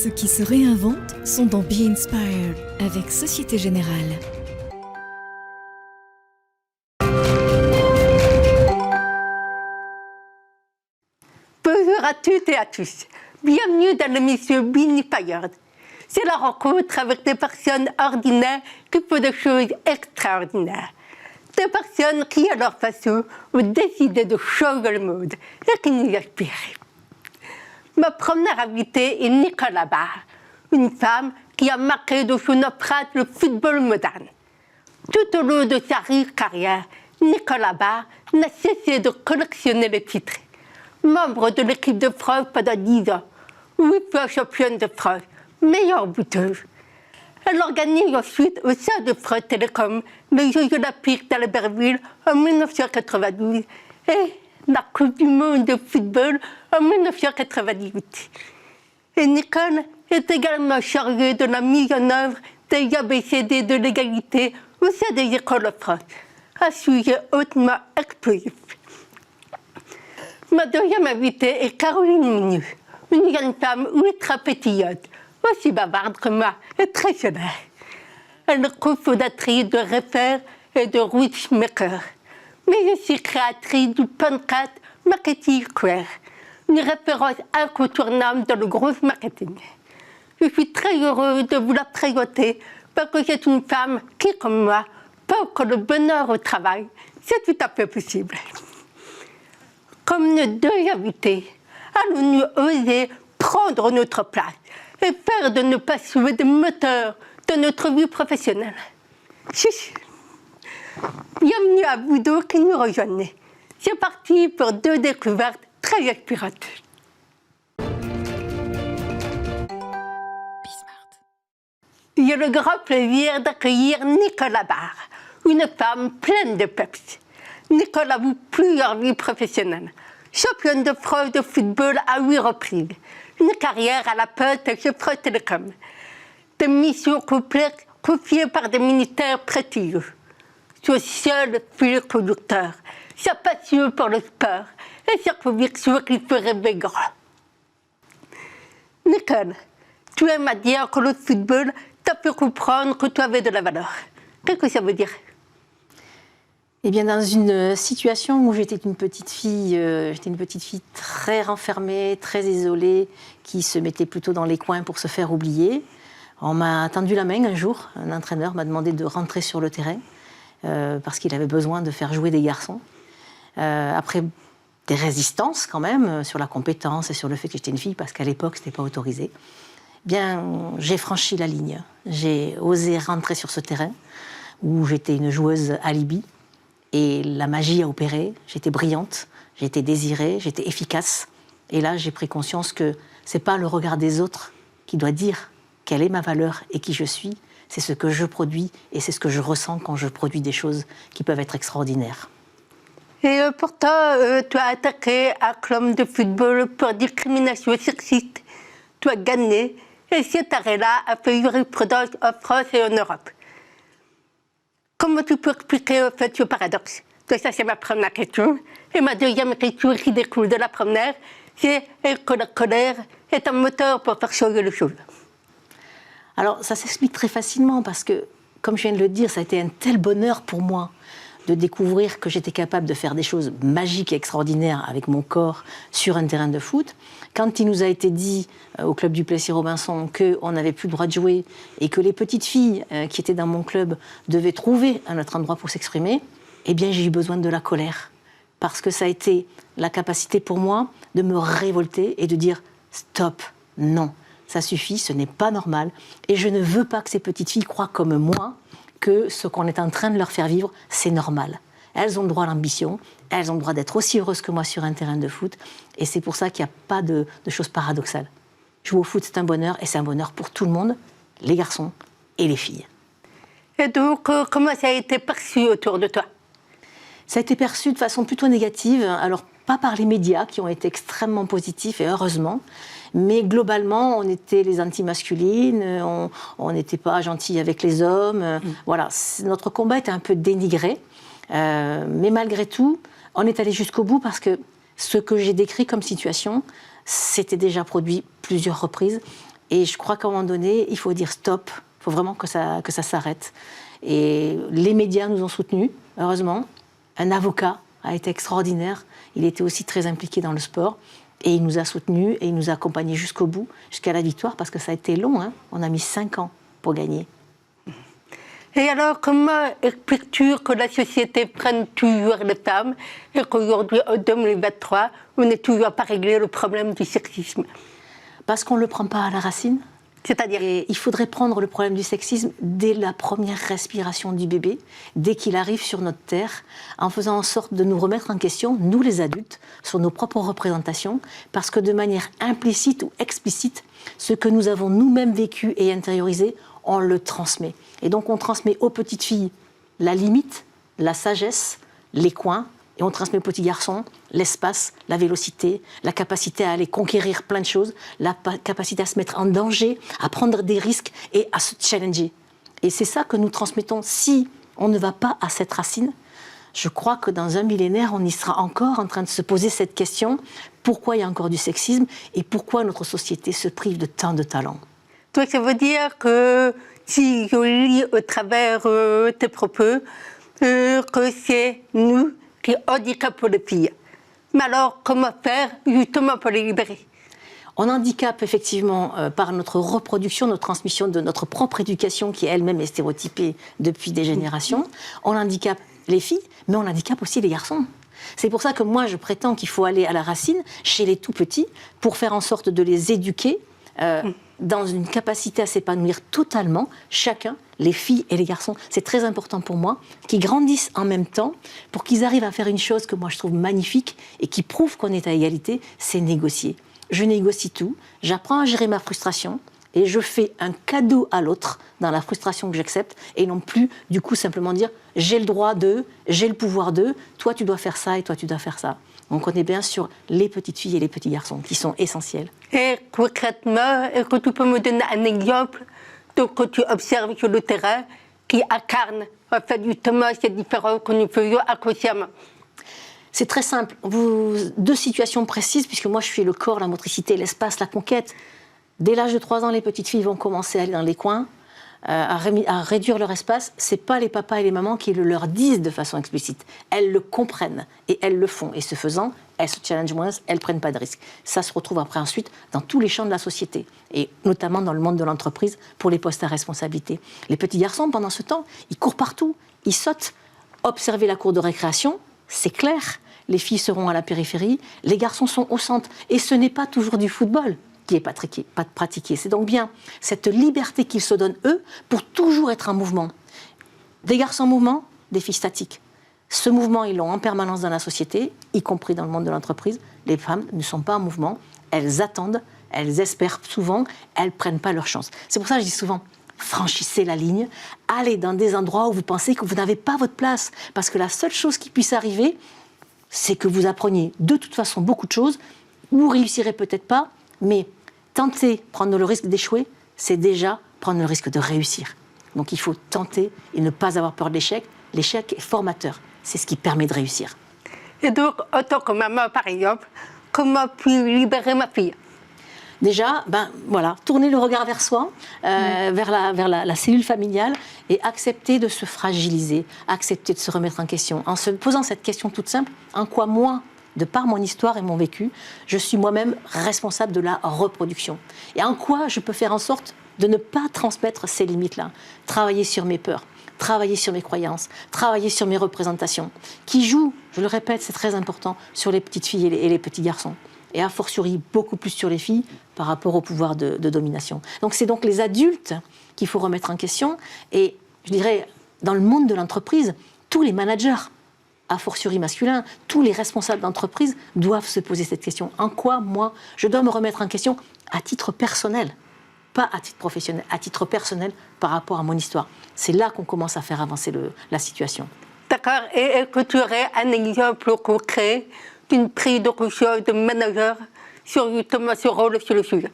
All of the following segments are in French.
Ceux qui se réinventent sont dans Be Inspired avec Société Générale. Bonjour à toutes et à tous. Bienvenue dans l'émission Be Inspired. C'est la rencontre avec des personnes ordinaires qui font des choses extraordinaires. Des personnes qui, à leur façon, ont décidé de changer le monde et qui nous inspirent. Ma première invitée est Nicola Barr, une femme qui a marqué de son empreinte le football moderne. Tout au long de sa riche carrière, Nicola Barr n'a cessé de collectionner les titres. Membre de l'équipe de France pendant 10 ans, 8 fois championne de France, meilleure buteuse. Elle organise ensuite au sein de France Télécom les Jeux Olympiques d'Albertville en 1992 et la Coupe du Monde de football en 1998. Et Nicole est également chargée de la mise en œuvre des ABCD de l'égalité au sein des écoles de France, un sujet hautement explosif. Ma deuxième invitée est Caroline Mugneux, une jeune femme ultra pétillante, aussi bavarde que moi et très solaire. Elle est cofondatrice de Refer et de Richmaker, mais aussi créatrice du podcast Marketing Square, une référence incontournable dans le growth marketing. Je suis très heureuse de vous la présenter parce que c'est une femme qui, comme moi, pense que le bonheur au travail, c'est tout à fait possible. Comme nos deux invités, allons-nous oser prendre notre place et faire de nos passions des moteurs de notre vie professionnelle. Bienvenue à vous deux qui nous rejoignez. C'est parti pour 2 découvertes très inspirantes. J'ai le grand plaisir d'accueillir Nicola Barr, une femme pleine de peps. Nicola a eu plusieurs vies professionnelles. Championne de France de football à 8 reprises. Une carrière à la poste chez France Télécom. Des missions complexes confiées par des ministères prestigieux. Son seul fil conducteur, sa passion pour le sport et sa conviction qu'il faut rêver grand. Nicole, tu aimes à dire que le football t'a fait comprendre que tu avais de la valeur. Qu'est-ce que ça veut dire ? Eh bien, dans une situation où j'étais une petite fille très renfermée, très isolée, qui se mettait plutôt dans les coins pour se faire oublier, on m'a tendu la main un jour. Un entraîneur m'a demandé de rentrer sur le terrain parce qu'il avait besoin de faire jouer des garçons. Après des résistances quand même sur la compétence et sur le fait que j'étais une fille, parce qu'à l'époque, ce n'était pas autorisé, eh bien, j'ai franchi la ligne. J'ai osé rentrer sur ce terrain où j'étais une joueuse alibi. Et la magie a opéré, j'étais brillante, j'étais désirée, j'étais efficace. Et là, j'ai pris conscience que ce n'est pas le regard des autres qui doit dire quelle est ma valeur et qui je suis, c'est ce que je produis et c'est ce que je ressens quand je produis des choses qui peuvent être extraordinaires. Et pourtant, tu as attaqué un club de football pour discrimination sexiste. Tu as gagné et cet arrêt-là a fait jurisprudence en France et en Europe. Comment tu peux expliquer en fait ce paradoxe ? Ça, c'est ma première question. Et ma deuxième question qui découle de la première, c'est que la colère est un moteur pour faire changer les choses. Alors, ça s'explique très facilement parce que, comme je viens de le dire, ça a été un tel bonheur pour moi de découvrir que j'étais capable de faire des choses magiques et extraordinaires avec mon corps sur un terrain de foot. Quand il nous a été dit au club du Plessis-Robinson qu'on n'avait plus le droit de jouer et que les petites filles qui étaient dans mon club devaient trouver un autre endroit pour s'exprimer, eh bien j'ai eu besoin de la colère. Parce que ça a été la capacité pour moi de me révolter et de dire « stop, non, ça suffit, ce n'est pas normal. Et je ne veux pas que ces petites filles croient comme moi que ce qu'on est en train de leur faire vivre, c'est normal. Elles ont le droit à l'ambition, elles ont le droit d'être aussi heureuses que moi sur un terrain de foot. Et c'est pour ça qu'il n'y a pas de choses paradoxales. Jouer au foot, c'est un bonheur, et c'est un bonheur pour tout le monde, les garçons et les filles. Et donc, comment ça a été perçu autour de toi ? Ça a été perçu de façon plutôt négative, alors pas par les médias qui ont été extrêmement positifs, et heureusement, mais globalement, on était les anti-masculines, on n'était pas gentils avec les hommes. Voilà, notre combat était un peu dénigré, mais malgré tout, on est allé jusqu'au bout parce que ce que j'ai décrit comme situation, c'était déjà produit plusieurs reprises Et je crois qu'à un moment donné, il faut dire stop. Il faut vraiment que ça s'arrête. Et les médias nous ont soutenus, heureusement. Un avocat a été extraordinaire. Il était aussi très impliqué dans le sport. Et il nous a soutenus et il nous a accompagnés jusqu'au bout, jusqu'à la victoire, parce que ça a été long. Hein. On a mis 5 ans pour gagner. Et alors, comment expliques-tu que la société prenne toujours les femmes et qu'aujourd'hui, en 2023, on n'est toujours pas réglé le problème du sexisme? Parce qu'on ne le prend pas à la racine. C'est-à-dire, il faudrait prendre le problème du sexisme dès la première respiration du bébé, dès qu'il arrive sur notre terre, en faisant en sorte de nous remettre en question, nous les adultes, sur nos propres représentations, parce que de manière implicite ou explicite, ce que nous avons nous-mêmes vécu et intériorisé, on le transmet. Et donc on transmet aux petites filles la limite, la sagesse, les coins, et on transmet aux petits garçons l'espace, la vélocité, la capacité à aller conquérir plein de choses, la capacité à se mettre en danger, à prendre des risques et à se challenger. Et c'est ça que nous transmettons. Si on ne va pas à cette racine, je crois que dans un millénaire, on y sera encore en train de se poser cette question, pourquoi il y a encore du sexisme et pourquoi notre société se prive de tant de talents. Donc ça veut dire que, si je lis au travers tes propos, que c'est nous qui handicapons les filles. Mais alors, comment faire justement pour les libérer? On handicape effectivement par notre reproduction, notre transmission de notre propre éducation qui elle-même est stéréotypée depuis des générations. On handicape les filles, mais on handicape aussi les garçons. C'est pour ça que moi je prétends qu'il faut aller à la racine, chez les tout petits, pour faire en sorte de les éduquer dans une capacité à s'épanouir totalement, chacun, les filles et les garçons. C'est très important pour moi, qu'ils grandissent en même temps, pour qu'ils arrivent à faire une chose que moi je trouve magnifique et qui prouve qu'on est à égalité, c'est négocier. Je négocie tout, j'apprends à gérer ma frustration et je fais un cadeau à l'autre dans la frustration que j'accepte et non plus, du coup, simplement dire « j'ai le droit de, j'ai le pouvoir de, toi tu dois faire ça et toi tu dois faire ça ». Donc on est bien sur les petites filles et les petits garçons qui sont essentiels. Et concrètement, est-ce que tu peux me donner un exemple de ce que tu observes sur le terrain qui incarne en fait justement ces différences que nous faisons inconsciemment? C'est très simple. Deux situations précises, puisque moi je suis le corps, la motricité, l'espace, la conquête. Dès l'âge de 3 ans, les petites filles vont commencer à aller dans les coins, à réduire leur espace. Ce n'est pas les papas et les mamans qui le leur disent de façon explicite. Elles le comprennent et elles le font. Et ce faisant, elles se challengent moins, elles ne prennent pas de risques. Ça se retrouve après ensuite dans tous les champs de la société, et notamment dans le monde de l'entreprise pour les postes à responsabilité. Les petits garçons, pendant ce temps, ils courent partout, ils sautent. Observez la cour de récréation, c'est clair. Les filles seront à la périphérie, les garçons sont au centre. Et ce n'est pas toujours du football qui est pratiqué. C'est donc bien cette liberté qu'ils se donnent, eux, pour toujours être en mouvement. Des garçons en mouvement, des filles statiques. Ce mouvement, ils l'ont en permanence dans la société, y compris dans le monde de l'entreprise. Les femmes ne sont pas en mouvement, elles attendent, elles espèrent souvent, elles ne prennent pas leur chance. C'est pour ça que je dis souvent, franchissez la ligne, allez dans des endroits où vous pensez que vous n'avez pas votre place. Parce que la seule chose qui puisse arriver, c'est que vous appreniez de toute façon beaucoup de choses, vous réussirez peut-être pas, mais tenter, prendre le risque d'échouer, c'est déjà prendre le risque de réussir. Donc il faut tenter et ne pas avoir peur de l'échec. L'échec est formateur, c'est ce qui permet de réussir. Et donc, en tant que maman, par exemple, comment puis-je libérer ma fille? Déjà, tourner le regard vers soi, vers la cellule familiale et accepter de se fragiliser, accepter de se remettre en question. En se posant cette question toute simple, en quoi moi, de par mon histoire et mon vécu, je suis moi-même responsable de la reproduction. Et en quoi je peux faire en sorte de ne pas transmettre ces limites-là. Travailler sur mes peurs, travailler sur mes croyances, travailler sur mes représentations, qui jouent, je le répète, c'est très important, sur les petites filles et les petits garçons. Et a fortiori beaucoup plus sur les filles par rapport au pouvoir de domination. Donc c'est donc les adultes qu'il faut remettre en question. Et je dirais, dans le monde de l'entreprise, tous les managers, a fortiori masculins, tous les responsables d'entreprise doivent se poser cette question. En quoi, moi, je dois me remettre en question à titre personnel, pas à titre professionnel, à titre personnel par rapport à mon histoire. C'est là qu'on commence à faire avancer la situation. D'accord. Et est-ce que tu aurais un exemple concret d'une prise de conscience de manager sur justement ce rôle sur le sujet?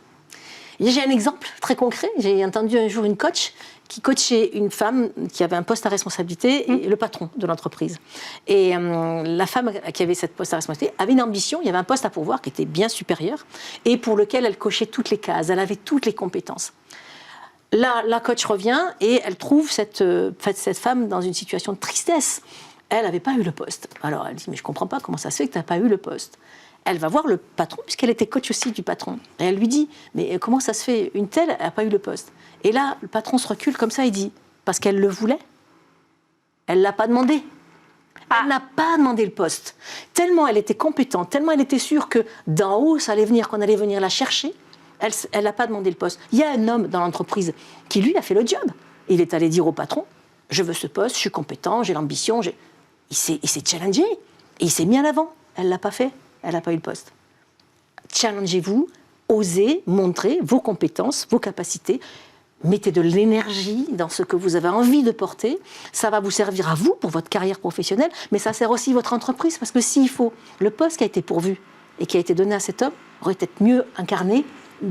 J'ai un exemple très concret. J'ai entendu un jour une coach qui coachait une femme qui avait un poste à responsabilité et le patron de l'entreprise. Et la femme qui avait cette poste à responsabilité avait une ambition, il y avait un poste à pourvoir qui était bien supérieur et pour lequel elle cochait toutes les cases, elle avait toutes les compétences. Là, la coach revient et elle trouve cette femme dans une situation de tristesse. Elle n'avait pas eu le poste. Alors elle dit, mais je ne comprends pas comment ça se fait que tu n'as pas eu le poste. Elle va voir le patron, puisqu'elle était coach aussi du patron. Et elle lui dit, mais comment ça se fait? Une telle n'a pas eu le poste. Et là, le patron se recule comme ça et dit, parce qu'elle le voulait. Elle ne l'a pas demandé. Elle n'a pas demandé le poste. Tellement elle était compétente, tellement elle était sûre que d'en haut, ça allait venir, qu'on allait venir la chercher, elle n'a pas demandé le poste. Il y a un homme dans l'entreprise qui, lui, a fait le job. Il est allé dire au patron, je veux ce poste, je suis compétent, j'ai l'ambition. Il s'est challengé et il s'est mis en avant. Elle ne l'a pas fait. Elle n'a pas eu le poste. Challengez-vous, osez montrer vos compétences, vos capacités. Mettez de l'énergie dans ce que vous avez envie de porter. Ça va vous servir à vous pour votre carrière professionnelle, mais ça sert aussi votre entreprise. Parce que s'il faut, le poste qui a été pourvu et qui a été donné à cet homme aurait peut-être mieux incarné,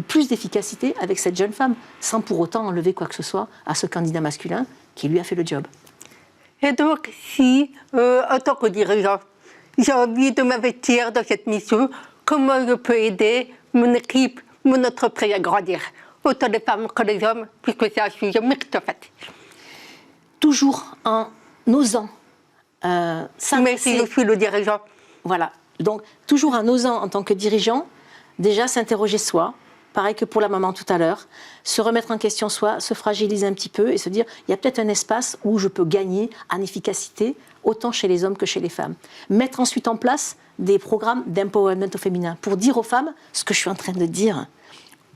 plus d'efficacité avec cette jeune femme, sans pour autant enlever quoi que ce soit à ce candidat masculin qui lui a fait le job. Et donc, si, en tant que dirigeant, j'ai envie de m'investir dans cette mission, comment je peux aider mon équipe, mon entreprise à grandir, autant les femmes que les hommes, puisque c'est un sujet mixte en fait. Toujours en osant Mais si je suis le dirigeant. Voilà. Donc, toujours en osant en tant que dirigeant, déjà s'interroger soi, pareil que pour la maman tout à l'heure, se remettre en question soi, se fragiliser un petit peu et se dire, il y a peut-être un espace où je peux gagner en efficacité, autant chez les hommes que chez les femmes. Mettre ensuite en place des programmes d'empowerment au féminin pour dire aux femmes ce que je suis en train de dire.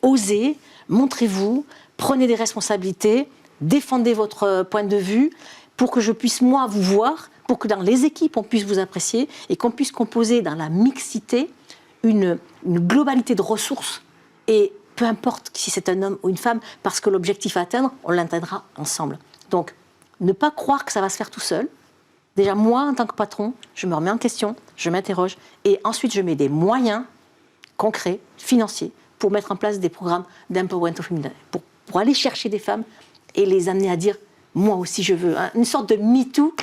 Osez, montrez-vous, prenez des responsabilités, défendez votre point de vue pour que je puisse, moi, vous voir, pour que dans les équipes, on puisse vous apprécier et qu'on puisse composer dans la mixité une globalité de ressources. Et peu importe si c'est un homme ou une femme, parce que l'objectif à atteindre, on l'atteindra ensemble. Donc, ne pas croire que ça va se faire tout seul. Déjà, moi, en tant que patron, je me remets en question, je m'interroge, et ensuite, je mets des moyens concrets, financiers, pour mettre en place des programmes d'empowerment féminin, pour aller chercher des femmes et les amener à dire « moi aussi, je veux ». Une sorte de MeToo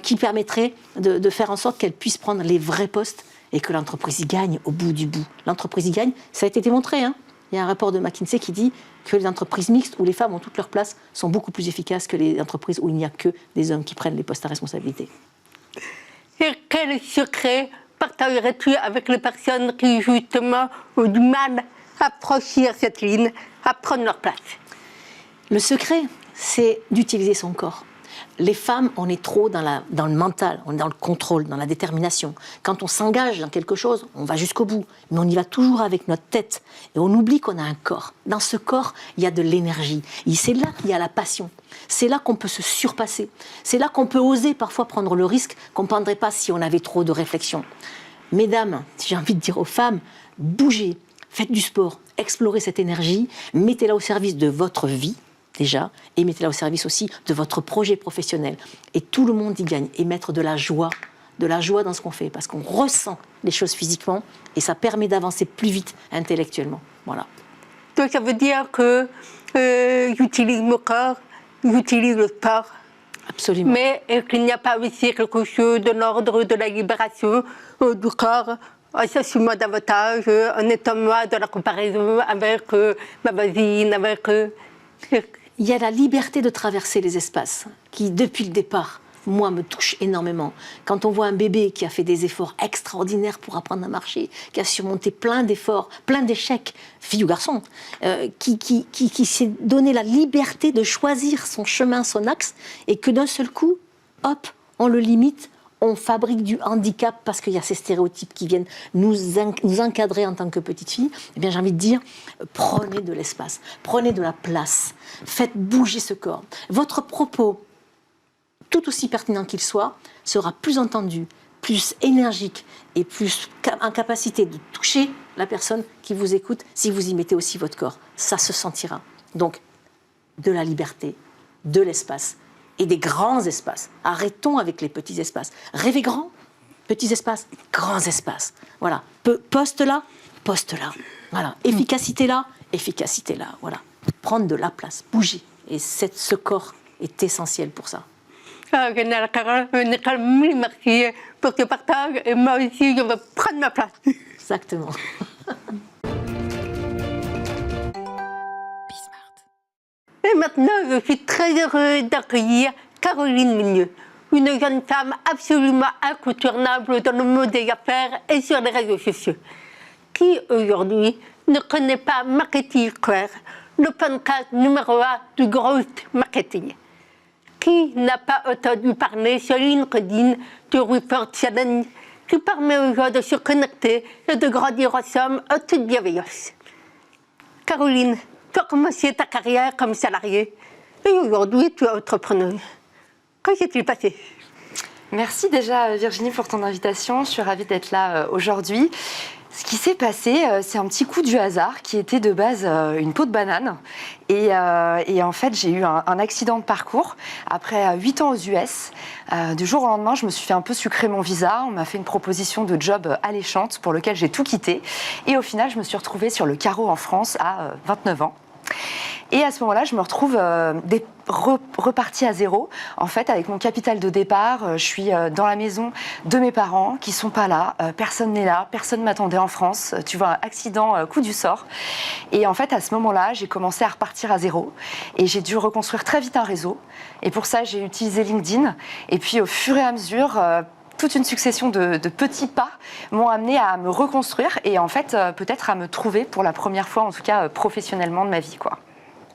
qui permettrait de faire en sorte qu'elles puissent prendre les vrais postes et que l'entreprise y gagne au bout du bout. L'entreprise y gagne, ça a été démontré. Hein. Il y a un rapport de McKinsey qui dit que les entreprises mixtes où les femmes ont toute leur place sont beaucoup plus efficaces que les entreprises où il n'y a que des hommes qui prennent les postes à responsabilité. Et quel secret partagerais-tu avec les personnes qui, justement, ont du mal à franchir cette ligne, à prendre leur place? Le secret, c'est d'utiliser son corps. Les femmes, on est trop dans le mental, on est dans le contrôle, dans la détermination. Quand on s'engage dans quelque chose, on va jusqu'au bout, mais on y va toujours avec notre tête. Et on oublie qu'on a un corps. Dans ce corps, il y a de l'énergie. Et c'est là qu'il y a la passion. C'est là qu'on peut se surpasser. C'est là qu'on peut oser parfois prendre le risque qu'on ne prendrait pas si on avait trop de réflexion. Mesdames, j'ai envie de dire aux femmes, bougez, faites du sport, explorez cette énergie, mettez-la au service de votre vie, déjà, et mettez-la au service aussi de votre projet professionnel. Et tout le monde y gagne. Et mettre de la joie dans ce qu'on fait, parce qu'on ressent les choses physiquement, et ça permet d'avancer plus vite intellectuellement. Voilà. Donc ça veut dire que j'utilise mon corps, j'utilise le sport. Absolument. Mais qu'il n'y a pas aussi quelque chose de l'ordre de la libération du corps, en s'assumant davantage, en étant moi dans la comparaison avec ma voisine, avec... Il y a la liberté de traverser les espaces qui, depuis le départ, moi, me touche énormément. Quand on voit un bébé qui a fait des efforts extraordinaires pour apprendre à marcher, qui a surmonté plein d'efforts, plein d'échecs, fille ou garçon, qui s'est donné la liberté de choisir son chemin, son axe, et que d'un seul coup, hop, on le limite, on fabrique du handicap parce qu'il y a ces stéréotypes qui viennent nous encadrer en tant que petite fille, eh bien j'ai envie de dire, prenez de l'espace, prenez de la place, faites bouger ce corps. Votre propos, tout aussi pertinent qu'il soit, sera plus entendu, plus énergique et plus en capacité de toucher la personne qui vous écoute si vous y mettez aussi votre corps. Ça se sentira. Donc, de la liberté, de l'espace. Et des grands espaces. Arrêtons avec les petits espaces. Rêvez grand, petits espaces, grands espaces. Voilà. Poste là, poste là. Voilà. Efficacité là, efficacité-là. Voilà. Prendre de la place, bouger. Et ce corps est essentiel pour ça. Général Carole, mille merci pour ce partage. Et moi aussi, je vais prendre ma place. Exactement. Et maintenant, je suis très heureuse d'accueillir Caroline Migneux, une jeune femme absolument incontournable dans le monde des affaires et sur les réseaux sociaux, qui aujourd'hui ne connaît pas Marketing Square, le podcast numéro 1 du growth marketing. Qui n'a pas entendu parler sur LinkedIn du Report Challenge qui permet aux gens de se connecter et de grandir ensemble en toute bienveillance. Caroline, tu as commencé ta carrière comme salariée et aujourd'hui tu es entrepreneuse. Qu'est-ce qui s'est passé? Merci déjà Virginie pour ton invitation, je suis ravie d'être là aujourd'hui. Ce qui s'est passé, c'est un petit coup du hasard qui était de base une peau de banane. Et en fait, j'ai eu un accident de parcours. Après 8 ans aux US, du jour au lendemain, je me suis fait un peu sucrer mon visa. On m'a fait une proposition de job alléchante pour lequel j'ai tout quitté. Et au final, je me suis retrouvée sur le carreau en France à 29 ans. Et à ce moment-là, je me retrouve repartie à zéro. En fait, avec mon capital de départ, je suis dans la maison de mes parents qui sont pas là. Personne n'est là, personne m'attendait en France. Tu vois, accident, coup du sort. Et en fait, à ce moment-là, j'ai commencé à repartir à zéro. Et j'ai dû reconstruire très vite un réseau. Et pour ça, j'ai utilisé LinkedIn. Et puis, au fur et à mesure, toute une succession de petits pas m'ont amené à me reconstruire et en fait, peut-être à me trouver pour la première fois, en tout cas professionnellement de ma vie, quoi.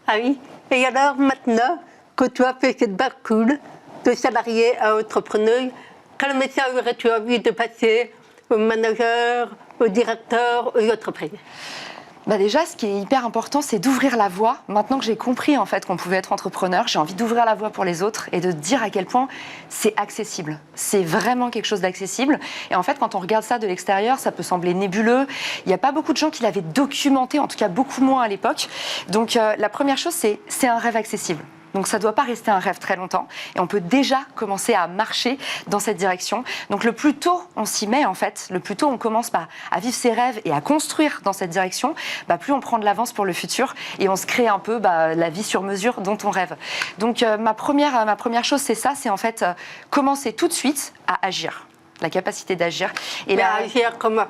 Ah oui. Et alors maintenant que tu as fait cette bascule de salarié à entrepreneur, quel message aurais-tu envie de passer aux managers, aux directeurs, aux entreprises? Bah déjà, ce qui est hyper important, c'est d'ouvrir la voie. Maintenant que j'ai compris en fait qu'on pouvait être entrepreneur, j'ai envie d'ouvrir la voie pour les autres et de dire à quel point c'est accessible. C'est vraiment quelque chose d'accessible. Et en fait, quand on regarde ça de l'extérieur, ça peut sembler nébuleux. Il n'y a pas beaucoup de gens qui l'avaient documenté, en tout cas beaucoup moins à l'époque. Donc la première chose, c'est un rêve accessible. Donc ça ne doit pas rester un rêve très longtemps et on peut déjà commencer à marcher dans cette direction. Donc le plus tôt on s'y met en fait, le plus tôt on commence à vivre ses rêves et à construire dans cette direction, plus on prend de l'avance pour le futur et on se crée un peu la vie sur mesure dont on rêve. Donc ma première chose c'est ça, c'est en fait commencer tout de suite à agir, la capacité d'agir. Et là, agir comment?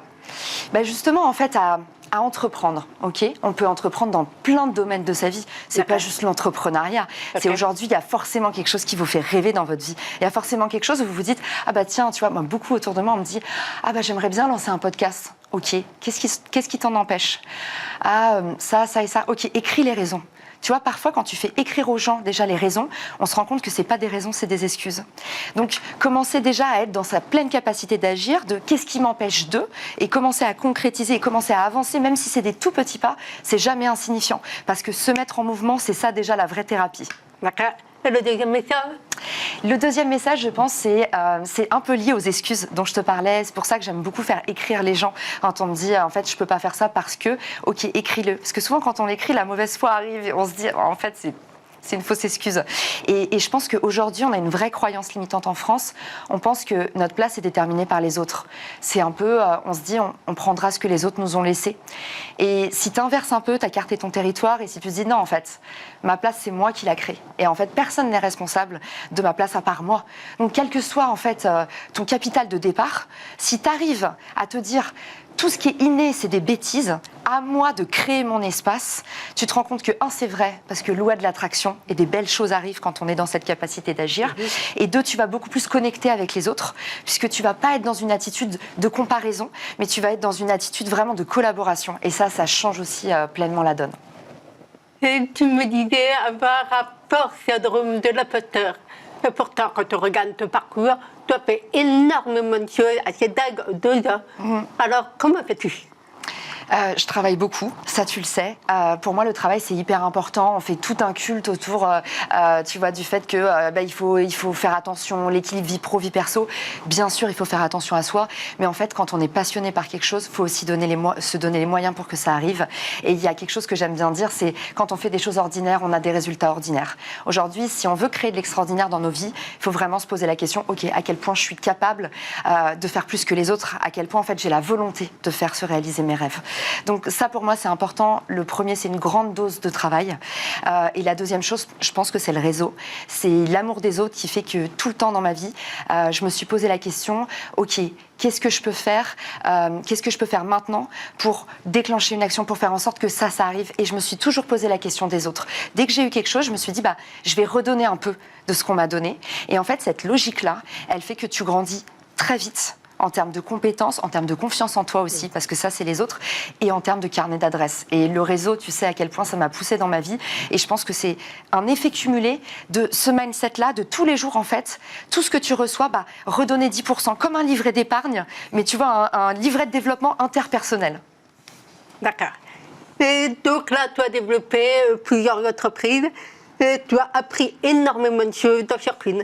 Justement en fait à entreprendre, ok? On peut entreprendre dans plein de domaines de sa vie. C'est pas juste l'entrepreneuriat. Okay. C'est aujourd'hui, il y a forcément quelque chose qui vous fait rêver dans votre vie. Il y a forcément quelque chose où vous vous dites, ah bah tiens, tu vois, moi, beaucoup autour de moi, on me dit, ah bah j'aimerais bien lancer un podcast. Ok, qu'est-ce qui t'en empêche? Ah, ça et ça. Ok, écris les raisons. Tu vois, parfois, quand tu fais écrire aux gens déjà les raisons, on se rend compte que c'est pas des raisons, c'est des excuses. Donc, commencer déjà à être dans sa pleine capacité d'agir, de qu'est-ce qui m'empêche de, et commencer à concrétiser, et commencer à avancer, même si c'est des tout petits pas, c'est jamais insignifiant. Parce que se mettre en mouvement, c'est ça déjà la vraie thérapie. D'accord. Et le deuxième message? Le deuxième message, je pense, c'est un peu lié aux excuses dont je te parlais. C'est pour ça que j'aime beaucoup faire écrire les gens. Quand on me dit, en fait, je peux pas faire ça parce que, ok, écris-le. Parce que souvent, quand on l'écrit, la mauvaise foi arrive et on se dit, en fait, c'est une fausse excuse. Et je pense qu'aujourd'hui, on a une vraie croyance limitante en France. On pense que notre place est déterminée par les autres. C'est un peu, on se dit, on prendra ce que les autres nous ont laissé. Et si tu inverses un peu ta carte et ton territoire, et si tu te dis, non, en fait, ma place, c'est moi qui la crée. Et en fait, personne n'est responsable de ma place à part moi. Donc, quel que soit, en fait, ton capital de départ, si tu arrives à te dire, tout ce qui est inné, c'est des bêtises. À moi de créer mon espace. Tu te rends compte que, c'est vrai, parce que loi de l'attraction et des belles choses arrivent quand on est dans cette capacité d'agir. Et deux, tu vas beaucoup plus connecter avec les autres, puisque tu vas pas être dans une attitude de comparaison, mais tu vas être dans une attitude vraiment de collaboration. Et ça change aussi pleinement la donne. Et tu me disais avoir rapport syndrome de l'imposteur. Et pourtant, quand on regarde ton parcours, tu as fait énormément de choses à ces dingues 2 ans. Alors, comment fais-tu? Je travaille beaucoup, ça tu le sais. Pour moi, le travail, c'est hyper important. On fait tout un culte autour, tu vois, du fait que il faut faire attention, l'équilibre vie pro, vie perso. Bien sûr, il faut faire attention à soi. Mais en fait, quand on est passionné par quelque chose, il faut aussi se donner les moyens pour que ça arrive. Et il y a quelque chose que j'aime bien dire, c'est quand on fait des choses ordinaires, on a des résultats ordinaires. Aujourd'hui, si on veut créer de l'extraordinaire dans nos vies, il faut vraiment se poser la question, ok, à quel point je suis capable de faire plus que les autres, à quel point, en fait, j'ai la volonté de faire se réaliser mes rêves. Donc ça, pour moi, c'est important. Le premier, c'est une grande dose de travail. Et la deuxième chose, je pense que c'est le réseau. C'est l'amour des autres qui fait que tout le temps dans ma vie, je me suis posé la question, ok, qu'est-ce que je peux faire maintenant pour déclencher une action, pour faire en sorte que ça arrive. Et je me suis toujours posé la question des autres. Dès que j'ai eu quelque chose, je me suis dit, je vais redonner un peu de ce qu'on m'a donné. Et en fait, cette logique-là, elle fait que tu grandis très vite en termes de compétences, en termes de confiance en toi aussi, parce que ça, c'est les autres, et en termes de carnet d'adresses. Et le réseau, tu sais à quel point ça m'a poussé dans ma vie. Et je pense que c'est un effet cumulé de ce mindset-là, de tous les jours, en fait, tout ce que tu reçois, redonner 10%, comme un livret d'épargne, mais tu vois, un livret de développement interpersonnel. D'accord. Et donc là, tu as développé plusieurs entreprises, et tu as appris énormément de choses dans chacune.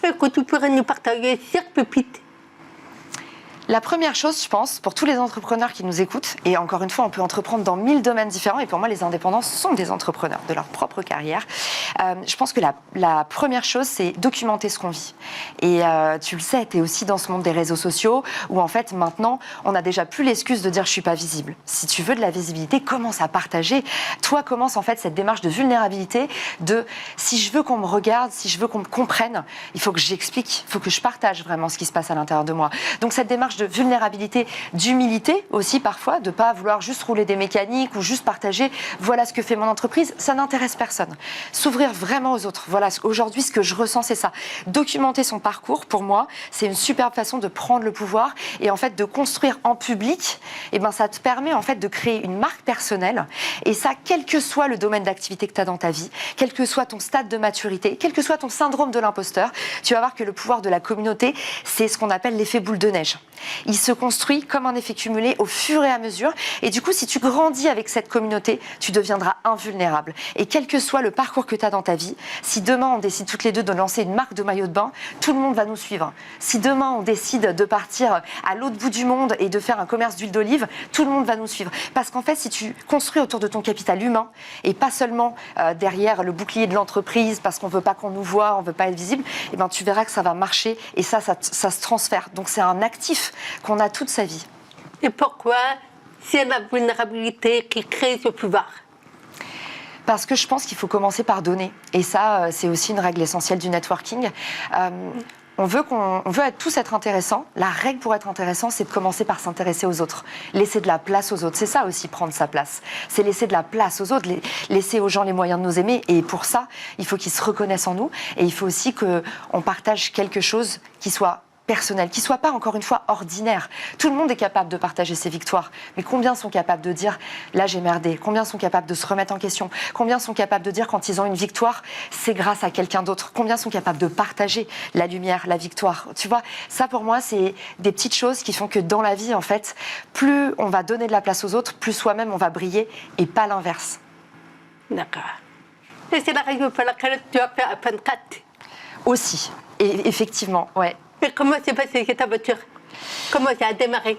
Est-ce que tu pourrais nous partager 5 pépites? La première chose, je pense, pour tous les entrepreneurs qui nous écoutent, et encore une fois, on peut entreprendre dans 1000 domaines différents, et pour moi, les indépendants sont des entrepreneurs de leur propre carrière. Je pense que la première chose, c'est documenter ce qu'on vit. Et tu le sais, tu es aussi dans ce monde des réseaux sociaux, où en fait, maintenant, on n'a déjà plus l'excuse de dire « je ne suis pas visible ». Si tu veux de la visibilité, commence à partager. Toi, commence en fait cette démarche de vulnérabilité, de si je veux qu'on me regarde, si je veux qu'on me comprenne, il faut que j'explique, il faut que je partage vraiment ce qui se passe à l'intérieur de moi. Donc cette démarche de vulnérabilité, d'humilité aussi parfois, de ne pas vouloir juste rouler des mécaniques ou juste partager voilà ce que fait mon entreprise, ça n'intéresse personne. S'ouvrir vraiment aux autres. Voilà, aujourd'hui ce que je ressens c'est ça. Documenter son parcours, pour moi, c'est une superbe façon de prendre le pouvoir et en fait de construire en public, et ça te permet en fait de créer une marque personnelle et ça, quel que soit le domaine d'activité que tu as dans ta vie, quel que soit ton stade de maturité, quel que soit ton syndrome de l'imposteur, tu vas voir que le pouvoir de la communauté, c'est ce qu'on appelle l'effet boule de neige. Il se construit comme un effet cumulé au fur et à mesure. Et du coup, si tu grandis avec cette communauté, tu deviendras invulnérable. Et quel que soit le parcours que tu as dans ta vie, si demain on décide toutes les deux de lancer une marque de maillot de bain, tout le monde va nous suivre. Si demain on décide de partir à l'autre bout du monde et de faire un commerce d'huile d'olive, tout le monde va nous suivre. Parce qu'en fait, si tu construis autour de ton capital humain et pas seulement derrière le bouclier de l'entreprise parce qu'on ne veut pas qu'on nous voit, on ne veut pas être visible, tu verras que ça va marcher et ça se transfère. Donc c'est un actif qu'on a toute sa vie. Et pourquoi c'est la vulnérabilité qui crée ce pouvoir? Parce que je pense qu'il faut commencer par donner. Et ça, c'est aussi une règle essentielle du networking. On veut tous être intéressants. La règle pour être intéressant, c'est de commencer par s'intéresser aux autres. Laisser de la place aux autres. C'est ça aussi, prendre sa place. C'est laisser de la place aux autres, laisser aux gens les moyens de nous aimer. Et pour ça, il faut qu'ils se reconnaissent en nous. Et il faut aussi qu'on partage quelque chose qui soit personnel, qui ne soit pas, encore une fois, ordinaire. Tout le monde est capable de partager ses victoires, mais combien sont capables de dire « là j'ai merdé », combien sont capables de se remettre en question, combien sont capables de dire quand ils ont une victoire, c'est grâce à quelqu'un d'autre, combien sont capables de partager la lumière, la victoire. Tu vois, ça pour moi, c'est des petites choses qui font que dans la vie, en fait, plus on va donner de la place aux autres, plus soi-même on va briller, et pas l'inverse. D'accord. Et c'est la raison pour laquelle tu as fait Open Cat. Aussi, et effectivement, ouais. Et comment s'est passée cette aventure? Comment ça a démarré?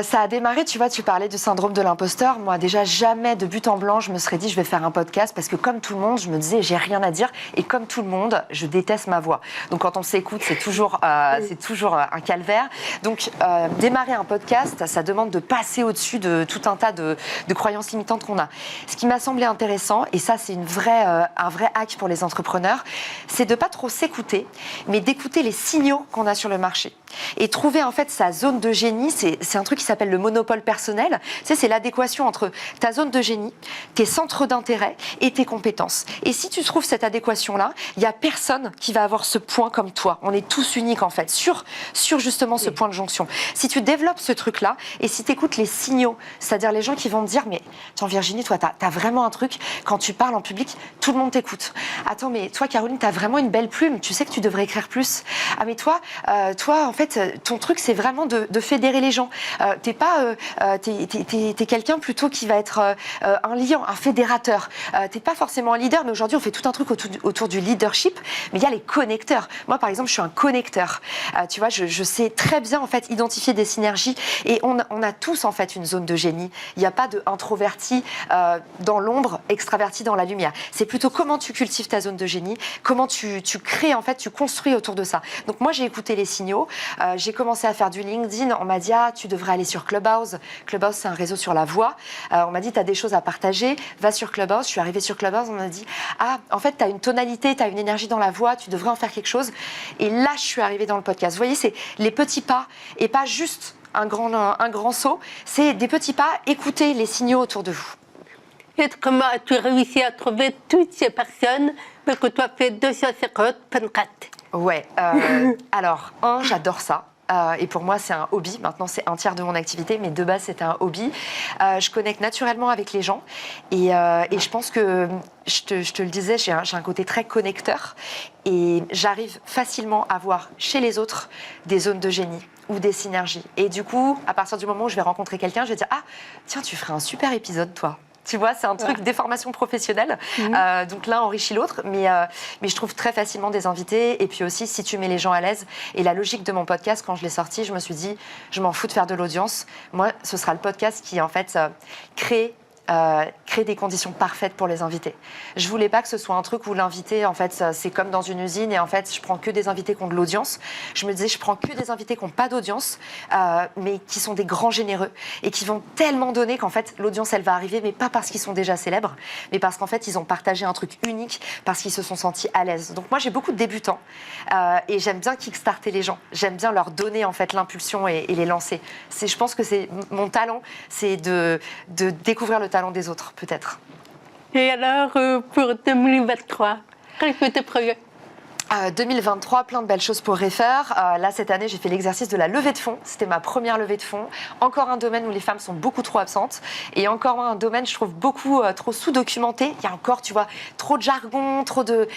Ça a démarré, tu vois, tu parlais du syndrome de l'imposteur. Moi, déjà, jamais de but en blanc, je me serais dit, je vais faire un podcast parce que comme tout le monde, je me disais, j'ai rien à dire. Et comme tout le monde, je déteste ma voix. Donc, quand on s'écoute, c'est toujours un calvaire. Donc, démarrer un podcast, ça demande de passer au-dessus de tout un tas de croyances limitantes qu'on a. Ce qui m'a semblé intéressant, et ça, c'est un vrai hack pour les entrepreneurs, c'est de pas trop s'écouter, mais d'écouter les signaux qu'on a sur le marché. Et trouver, en fait, sa zone de génie, c'est un truc qui s'appelle le monopole personnel. Tu sais, c'est l'adéquation entre ta zone de génie, tes centres d'intérêt et tes compétences. Et si tu trouves cette adéquation-là, il n'y a personne qui va avoir ce point comme toi. On est tous uniques, en fait, sur justement ce point de jonction. Si tu développes ce truc-là et si tu écoutes les signaux, c'est-à-dire les gens qui vont te dire « mais attends Virginie, toi, t'as vraiment un truc, quand tu parles en public, tout le monde t'écoute. Attends, mais toi, Caroline, t'as vraiment une belle plume, tu sais que tu devrais écrire plus. Ah, mais toi, en fait, ton truc, c'est vraiment de fédérer les gens. T'es quelqu'un plutôt qui va être un liant, un fédérateur. T'es pas forcément un leader, mais aujourd'hui, on fait tout un truc autour du leadership, mais il y a les connecteurs. Moi, par exemple, je suis un connecteur. Tu vois, je sais très bien, en fait, identifier des synergies et on a tous, en fait, une zone de génie. Il n'y a pas d'introverti dans l'ombre, extraverti dans la lumière. C'est plutôt comment tu cultives ta zone de génie, comment tu crées, en fait, tu construis autour de ça. Donc moi, j'ai écouté les signaux, j'ai commencé à faire du LinkedIn, on m'a dit « ah, tu tu devrais aller sur Clubhouse. Clubhouse, c'est un réseau sur la voix. On m'a dit, tu as des choses à partager, va sur Clubhouse. Je suis arrivée sur Clubhouse, on m'a dit, ah, en fait, tu as une tonalité, tu as une énergie dans la voix, tu devrais en faire quelque chose. Et là, je suis arrivée dans le podcast. Vous voyez, c'est les petits pas et pas juste un grand saut. C'est des petits pas, écoutez les signaux autour de vous. Et comment as-tu réussi à trouver toutes ces personnes que tu as fait 250 podcasts? Ouais, alors, j'adore ça. Et pour moi, c'est un hobby. Maintenant, c'est un tiers de mon activité, mais de base, c'était un hobby. Je connecte naturellement avec les gens. Et je pense que, je te le disais, j'ai un côté très connecteur. Et j'arrive facilement à voir chez les autres des zones de génie ou des synergies. Et du coup, à partir du moment où je vais rencontrer quelqu'un, je vais dire, ah, tiens, tu ferais un super épisode, toi. Tu vois, c'est un truc des formations professionnelles. Donc l'un enrichit l'autre. Mais je trouve très facilement des invités. Et puis aussi, si tu mets les gens à l'aise. Et la logique de mon podcast, quand je l'ai sorti, je me suis dit, je m'en fous de faire de l'audience. Moi, ce sera le podcast qui, en fait, crée des conditions parfaites pour les invités. Je voulais pas que ce soit un truc où l'invité, en fait, c'est comme dans une usine et en fait, je prends que des invités qui ont de l'audience. Je me disais, je prends que des invités qui n'ont pas d'audience, mais qui sont des grands généreux et qui vont tellement donner qu'en fait, l'audience, elle va arriver, mais pas parce qu'ils sont déjà célèbres, mais parce qu'en fait, ils ont partagé un truc unique, parce qu'ils se sont sentis à l'aise. Donc moi, j'ai beaucoup de débutants et j'aime bien kickstarter les gens. J'aime bien leur donner, en fait, l'impulsion et les lancer. Je pense que c'est mon talent, c'est de découvrir le talent des autres, peut-être. Et alors, pour 2023, quels sont tes projets? 2023, plein de belles choses pour Refer. Là, cette année, j'ai fait l'exercice de la levée de fonds. C'était ma première levée de fonds. Encore un domaine où les femmes sont beaucoup trop absentes. Et encore un domaine, je trouve, beaucoup trop sous-documenté. Il y a encore, tu vois, trop de jargon, trop de...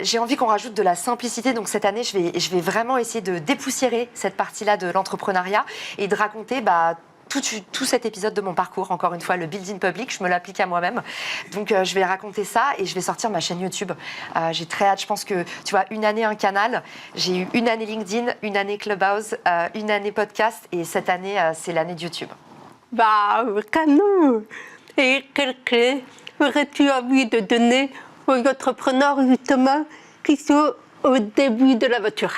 j'ai envie qu'on rajoute de la simplicité. Donc, cette année, je vais vraiment essayer de dépoussiérer cette partie-là de l'entrepreneuriat et de raconter... tout cet épisode de mon parcours, encore une fois, le building public, je me l'applique à moi-même. Donc, je vais raconter ça et je vais sortir ma chaîne YouTube. J'ai très hâte. Je pense que, tu vois, une année, un canal. J'ai eu une année LinkedIn, une année Clubhouse, une année podcast et cette année, c'est l'année de YouTube. Bah, canon! Et quelle clé aurais-tu envie de donner aux entrepreneurs, justement, qui sont au début de l'aventure?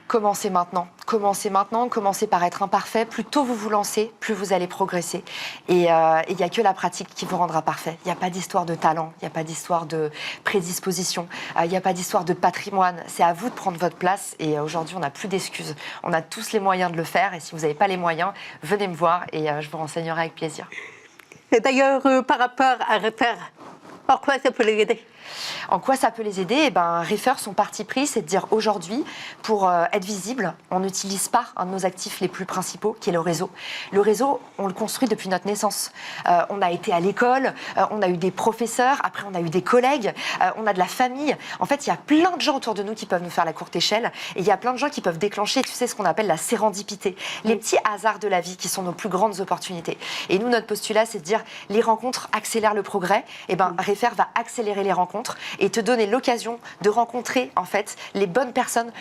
Commencez maintenant. Commencez par être imparfait. Plus tôt vous vous lancez, plus vous allez progresser. Et il n'y a que la pratique qui vous rendra parfait. Il n'y a pas d'histoire de talent, il n'y a pas d'histoire de prédisposition, il n'y a pas d'histoire de patrimoine. C'est à vous de prendre votre place. Et aujourd'hui, on n'a plus d'excuses. On a tous les moyens de le faire. Et si vous n'avez pas les moyens, venez me voir et je vous renseignerai avec plaisir. Et d'ailleurs, par rapport à Refer, en quoi ça peut les aider? En quoi ça peut les aider? Eh ben, Refer, son parti pris, c'est de dire aujourd'hui, pour être visible, on n'utilise pas un de nos actifs les plus principaux, qui est le réseau. Le réseau, on le construit depuis notre naissance. On a été à l'école, on a eu des professeurs, après on a eu des collègues, on a de la famille. En fait, il y a plein de gens autour de nous qui peuvent nous faire la courte échelle et il y a plein de gens qui peuvent déclencher, tu sais, ce qu'on appelle la sérendipité. Les petits hasards de la vie qui sont nos plus grandes opportunités. Et nous, notre postulat, c'est de dire les rencontres accélèrent le progrès. Eh ben, Refer va accélérer les rencontres et te donner l'occasion de rencontrer en fait les bonnes personnes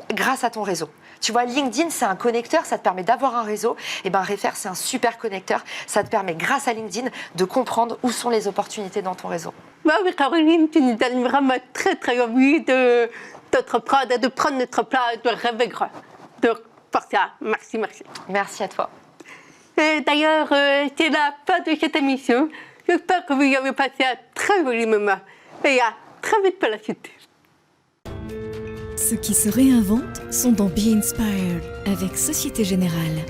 grâce à ton réseau. Tu vois, LinkedIn, c'est un connecteur, ça te permet d'avoir un réseau. Et ben, Refer, c'est un super connecteur. Ça te permet, grâce à LinkedIn, de comprendre où sont les opportunités dans ton réseau. Bah oui, Caroline, tu nous donnes vraiment très, très envie d'entreprendre, de prendre notre place, de rêver grand. Donc, pour ça, merci. Merci à toi. Et d'ailleurs, c'est la fin de cette émission. J'espère que vous avez passé un très joli moment. Et à très vite pour la suite. Ceux qui se réinventent sont dans Be Inspired avec Société Générale.